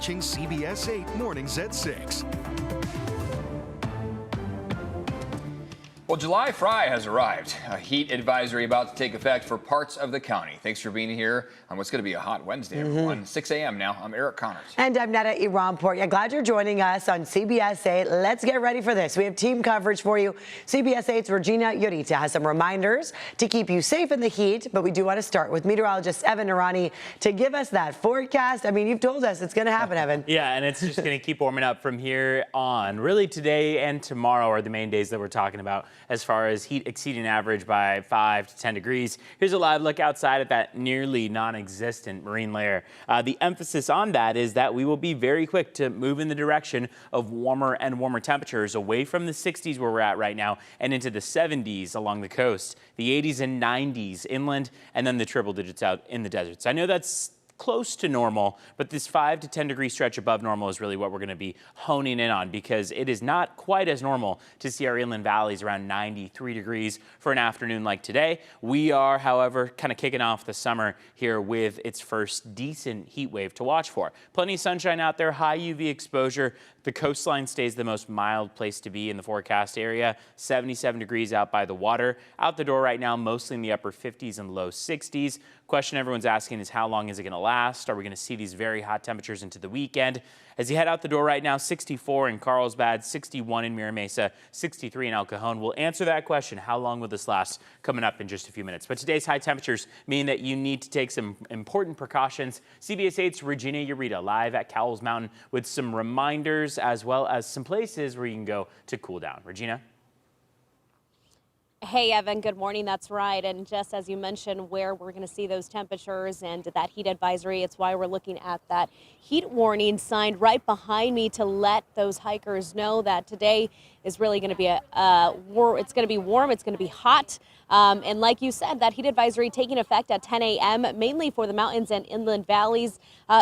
watching CBS 8 Mornings at 6. Well, July Fry has arrived. A heat advisory about to take effect for parts of the county. Thanks for being here on what's going to be a hot Wednesday, everyone. 6 a.m. now. I'm Eric Connors. And I'm Netta Iranport. Yeah, glad you're joining us on CBS 8. Let's get ready for this. We have team coverage for you. CBS 8's Regina Yorita has some reminders to keep you safe in the heat, but we do want to start with meteorologist Evan Narani to give us that forecast. I mean, you've told us it's going to happen, Evan. Yeah, and it's just going to keep warming up from here on. Really, today and tomorrow are the main days that we're talking about as far as heat exceeding average by 5 to 10 degrees. Here's a live look outside at that nearly non-existent marine layer. The emphasis on that is that we will be very quick to move in the direction of warmer and warmer temperatures away from the 60s where we're at right now and into the 70s along the coast, the 80s and 90s inland, and then the triple digits out in the deserts. I know that's close to normal, but this 5 to 10 degree stretch above normal is really what we're going to be honing in on, because it is not quite as normal to see our inland valleys around 93 degrees for an afternoon like today. We are, however, kind of kicking off the summer here with its first decent heat wave to watch for. Plenty of sunshine out there, high UV exposure. The coastline stays the most mild place to be in the forecast area. 77 degrees out by the water. Out the door right now, mostly in the upper 50s and low 60s. Question everyone's asking is, how long is it going to last? Are we going to see these very hot temperatures into the weekend? As you head out the door right now, 64 in Carlsbad, 61 in Mira Mesa, 63 in El Cajon. We'll answer that question. How long will this last? Coming up in just a few minutes. But today's high temperatures mean that you need to take some important precautions. CBS 8's Regina Yorita live at Cowles Mountain with some reminders as well as some places where you can go to cool down. Regina? Hey, Evan, good morning. That's right. And just as you mentioned, where we're going to see those temperatures and that heat advisory, it's why we're looking at that heat warning sign right behind me to let those hikers know that today is really going to be it's going to be warm, it's going to be hot. And like you said, that heat advisory taking effect at 10 a.m., mainly for the mountains and inland valleys.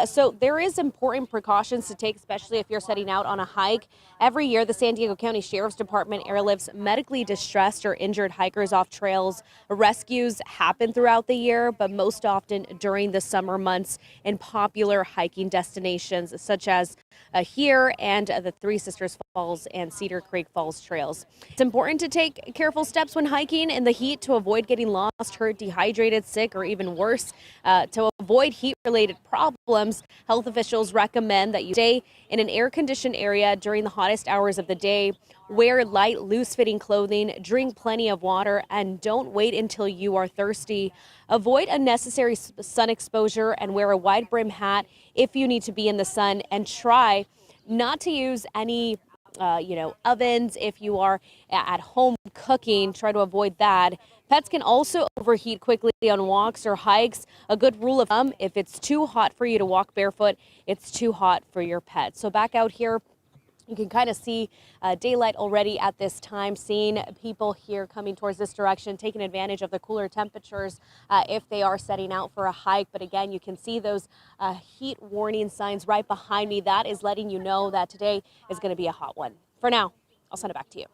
So there is important precautions to take, especially if you're setting out on a hike. Every year, the San Diego County Sheriff's Department airlifts medically distressed or injured hikers off trails. Rescues happen throughout the year, but most often during the summer months in popular hiking destinations such as here and the Three Sisters Falls and Cedar Creek Falls trails. It's important to take careful steps when hiking in the heat to avoid getting lost, hurt, dehydrated, sick, or even worse. To avoid heat-related problems, health officials recommend that you stay in an air-conditioned area during the hottest hours of the day. Wear light, loose-fitting clothing, drink plenty of water, and don't wait until you are thirsty. Avoid unnecessary sun exposure and wear a wide brim hat if you need to be in the sun, and try not to use any ovens if you are at home cooking. Try to avoid that. Pets can also overheat quickly on walks or hikes. A good rule of thumb, if it's too hot for you to walk barefoot, it's too hot for your pet. So back out here, you can kind of see daylight already at this time, seeing people here coming towards this direction, taking advantage of the cooler temperatures if they are setting out for a hike. But again, you can see those heat warning signs right behind me. That is letting you know that today is going to be a hot one. For now, I'll send it back to you.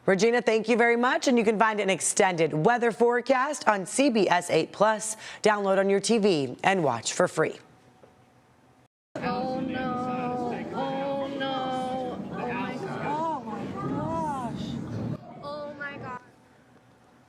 Regina, thank you very much. And you can find an extended weather forecast on CBS 8 Plus. Download on your TV and watch for free. Oh, no.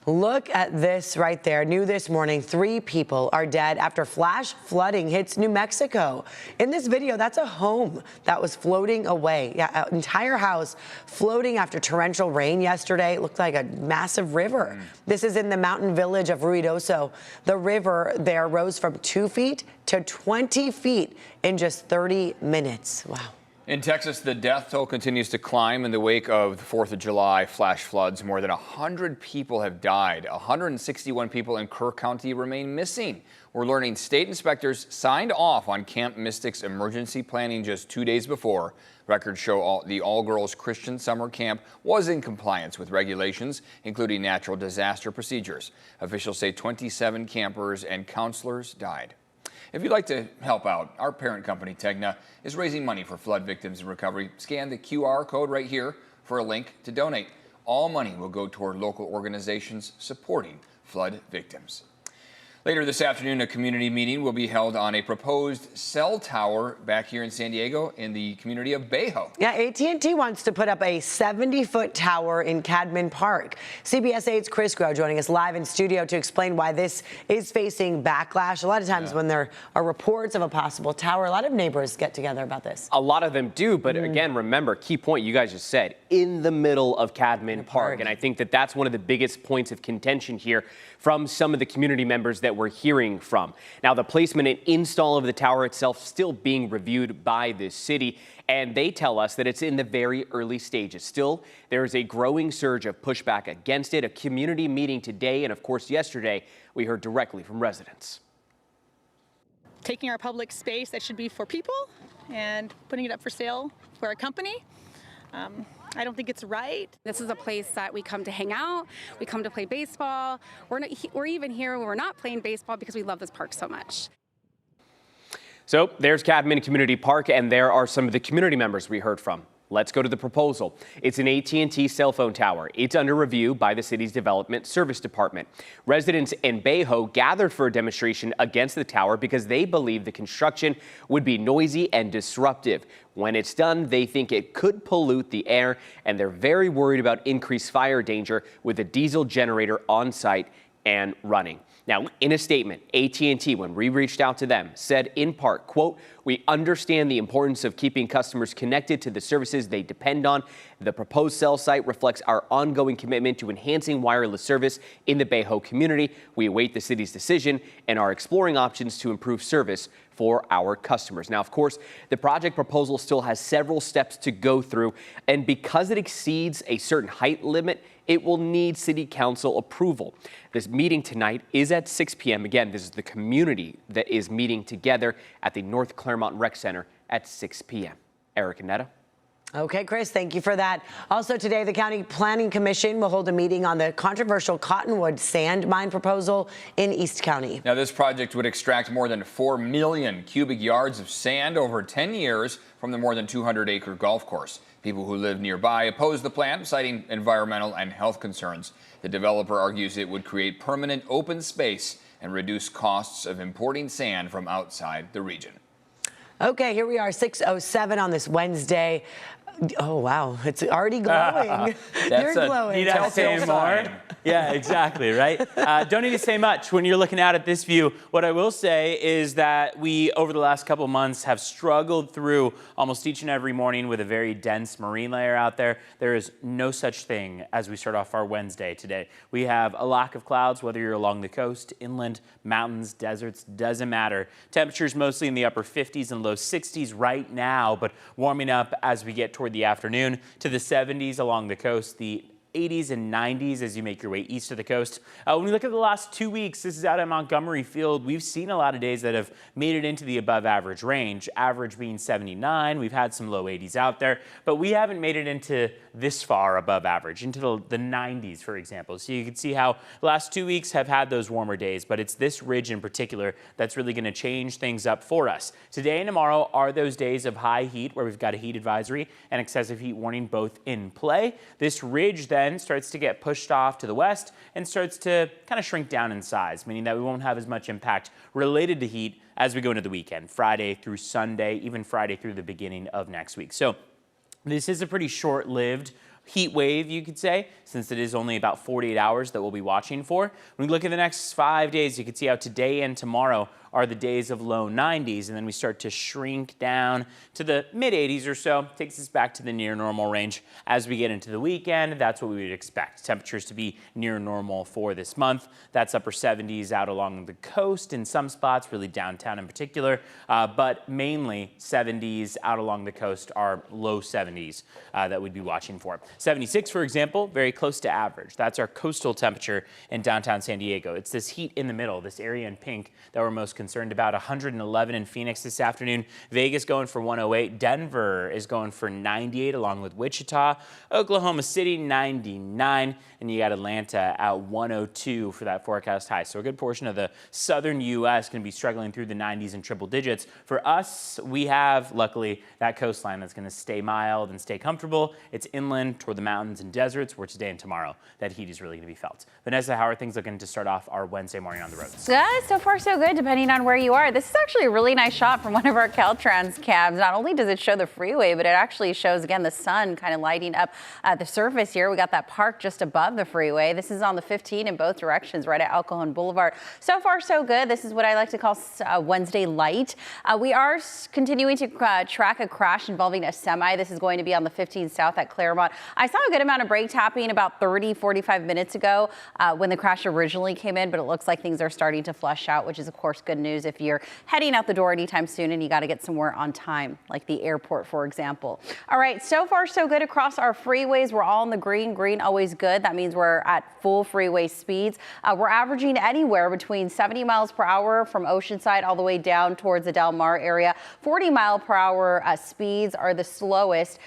Look at this right there. New this morning, 3 people are dead after flash flooding hits New Mexico. In this video, that's a home that was floating away. Yeah, an entire house floating after torrential rain yesterday. It looked like a massive river. This is in the mountain village of Ruidoso. The river there rose from 2 feet to 20 feet in just 30 minutes. Wow. In Texas, the death toll continues to climb in the wake of the 4th of July flash floods. More than 100 people have died. 161 people in Kerr County remain missing. We're learning state inspectors signed off on Camp Mystic's emergency planning just 2 days before. Records show the all-girls Christian summer camp was in compliance with regulations, including natural disaster procedures. Officials say 27 campers and counselors died. If you'd like to help out, our parent company, Tegna, is raising money for flood victims in recovery. Scan the QR code right here for a link to donate. All money will go toward local organizations supporting flood victims. Later this afternoon, a community meeting will be held on a proposed cell tower back here in San Diego in the community of Bayho. Yeah, AT&T wants to put up a 70-foot tower in Cadman Park. CBS 8's Chris Grow joining us live in studio to explain why this is facing backlash. A lot of times when there are reports of a possible tower, a lot of neighbors get together about this. A lot of them do, but again, remember, key point you guys just said, in the middle of Cadman Park. And I think that that's one of the biggest points of contention here from some of the community members that we're hearing from. Now, the placement and install of the tower itself still being reviewed by the city, and they tell us that it's in the very early stages. Still, there is a growing surge of pushback against it. A community meeting today, and of course yesterday, we heard directly from residents. Taking our public space that should be for people and putting it up for sale for a company. I don't think it's right. This is a place that we come to hang out, we come to play baseball. We're even here when we're not playing baseball because we love this park so much. So there's Cadman Community Park, and there are some of the community members we heard from. Let's go to the proposal. It's an AT&T cell phone tower. It's under review by the city's Development Service Department. Residents in Bayho gathered for a demonstration against the tower because they believe the construction would be noisy and disruptive. When it's done, they think it could pollute the air, and they're very worried about increased fire danger with a diesel generator on site and running. Now, in a statement, AT&T, when we reached out to them, said in part, quote, "We understand the importance of keeping customers connected to the services they depend on. The proposed cell site reflects our ongoing commitment to enhancing wireless service in the Bayho community. We await the city's decision and are exploring options to improve service for our customers." Now, of course, the project proposal still has several steps to go through, and because it exceeds a certain height limit, it will need city council approval. This meeting tonight is at 6 p.m. Again, this is the community that is meeting together at the North Claremont Rec Center at 6 p.m. Eric and Netta. Okay, Chris, thank you for that. Also today, the County Planning Commission will hold a meeting on the controversial Cottonwood sand mine proposal in East County. Now, this project would extract more than 4 million cubic yards of sand over 10 years from the more than 200-acre golf course. People who live nearby oppose the plan, citing environmental and health concerns. The developer argues it would create permanent open space and reduce costs of importing sand from outside the region. Okay, here we are, 6:07 on this Wednesday. Oh, wow, it's already glowing. You're glowing. Need I say more? Yeah, exactly, right? Don't need to say much when you're looking out at this view. What I will say is that we, over the last couple months, have struggled through almost each and every morning with a very dense marine layer out there. There is no such thing as we start off our Wednesday today. We have a lack of clouds, whether you're along the coast, inland, mountains, deserts, doesn't matter. Temperatures mostly in the upper 50s and low 60s right now, but warming up as we get toward the afternoon to the 70s along the coast, the 80s and 90s as you make your way east of the coast. When we look at the last 2 weeks, this is out at Montgomery Field. We've seen a lot of days that have made it into the above average range, average being 79. We've had some low 80s out there, but we haven't made it into this far above average, into the 90s, for example. So you can see how the last 2 weeks have had those warmer days, but it's this ridge in particular that's really going to change things up for us. Today and tomorrow are those days of high heat where we've got a heat advisory and excessive heat warning both in play. This ridge then starts to get pushed off to the west and starts to kind of shrink down in size, meaning that we won't have as much impact related to heat as we go into the weekend, Friday through Sunday, even Friday through the beginning of next week. So this is a pretty short-lived heat wave, you could say, since it is only about 48 hours that we'll be watching for. When we look at the next 5 days, you can see how today and tomorrow are the days of low 90s, and then we start to shrink down to the mid 80s or so. Takes us back to the near normal range as we get into the weekend. That's what we would expect. Temperatures to be near normal for this month. That's upper 70s out along the coast in some spots, really downtown in particular, but mainly 70s out along the coast are low 70s that we'd be watching for. 76, for example, very close to average. That's our coastal temperature in downtown San Diego. It's this heat in the middle, this area in pink that we're most concerned about. 111 in Phoenix this afternoon. Vegas going for 108. Denver is going for 98 along with Wichita. Oklahoma City 99. And you got Atlanta at 102 for that forecast high. So a good portion of the southern U.S. going to be struggling through the 90s and triple digits. For us, we have, luckily, that coastline that's going to stay mild and stay comfortable. It's inland toward the mountains and deserts, where today and tomorrow that heat is really going to be felt. Vanessa, how are things looking to start off our Wednesday morning on the roads? So far so good, depending on where you are. This is actually a really nice shot from one of our Caltrans cabs. Not only does it show the freeway, but it actually shows, again, the sun kind of lighting up the surface here. We got that park just above the freeway. This is on the 15 in both directions, right at El Cajon Boulevard. So far so good. This is what I like to call Wednesday light. We are continuing to track a crash involving a semi. This is going to be on the 15 south at Claremont. I saw a good amount of brake tapping about 30-45 minutes ago when the crash originally came in, but it looks like things are starting to flush out, which is of course good news if you're heading out the door anytime soon and you got to get somewhere on time, like the airport, for example. All right, so far so good across our freeways. We're all in the green. Green always good. That means we're at full freeway speeds. We're averaging anywhere between 70 miles per hour from Oceanside all the way down towards the Del Mar area. 40-mile-per-hour speeds are the slowest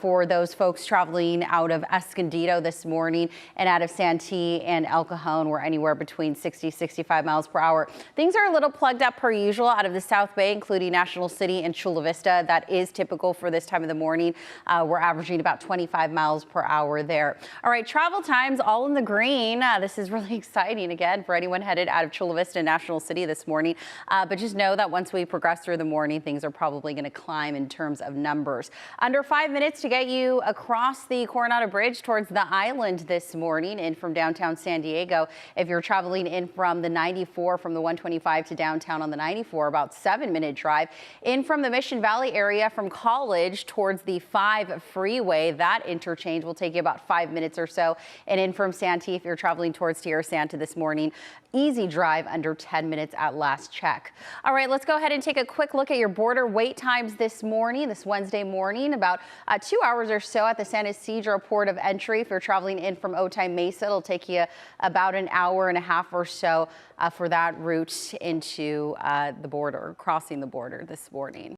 for those folks traveling out of Escondido this morning, and out of Santee and El Cajon, we're anywhere between 60-65 miles per hour. Things are a little plugged up per usual out of the South Bay, including National City and Chula Vista. That is typical for this time of the morning. We're averaging about 25 miles per hour there. All right, travel times all in the green. This is really exciting again for anyone headed out of Chula Vista and National City this morning. But just know that once we progress through the morning, things are probably going to climb in terms of numbers. Under 5 minutes to get you across the Coronado Bridge towards the island this morning in from downtown San Diego. If you're traveling in from the 94 from the 125 to downtown on the 94, about 7-minute drive. In from the Mission Valley area from College towards the 5 freeway, that interchange will take you about 5 minutes or so. And in from Santee, if you're traveling towards Tierra Santa this morning, easy drive under 10 minutes at last check. All right, let's go ahead and take a quick look at your border wait times this morning, this Wednesday morning. About 2 hours or so at the San Isidro port of entry. If you're traveling in from Otay Mesa, it'll take you about an hour and a half or so for that route into the border, crossing the border this morning.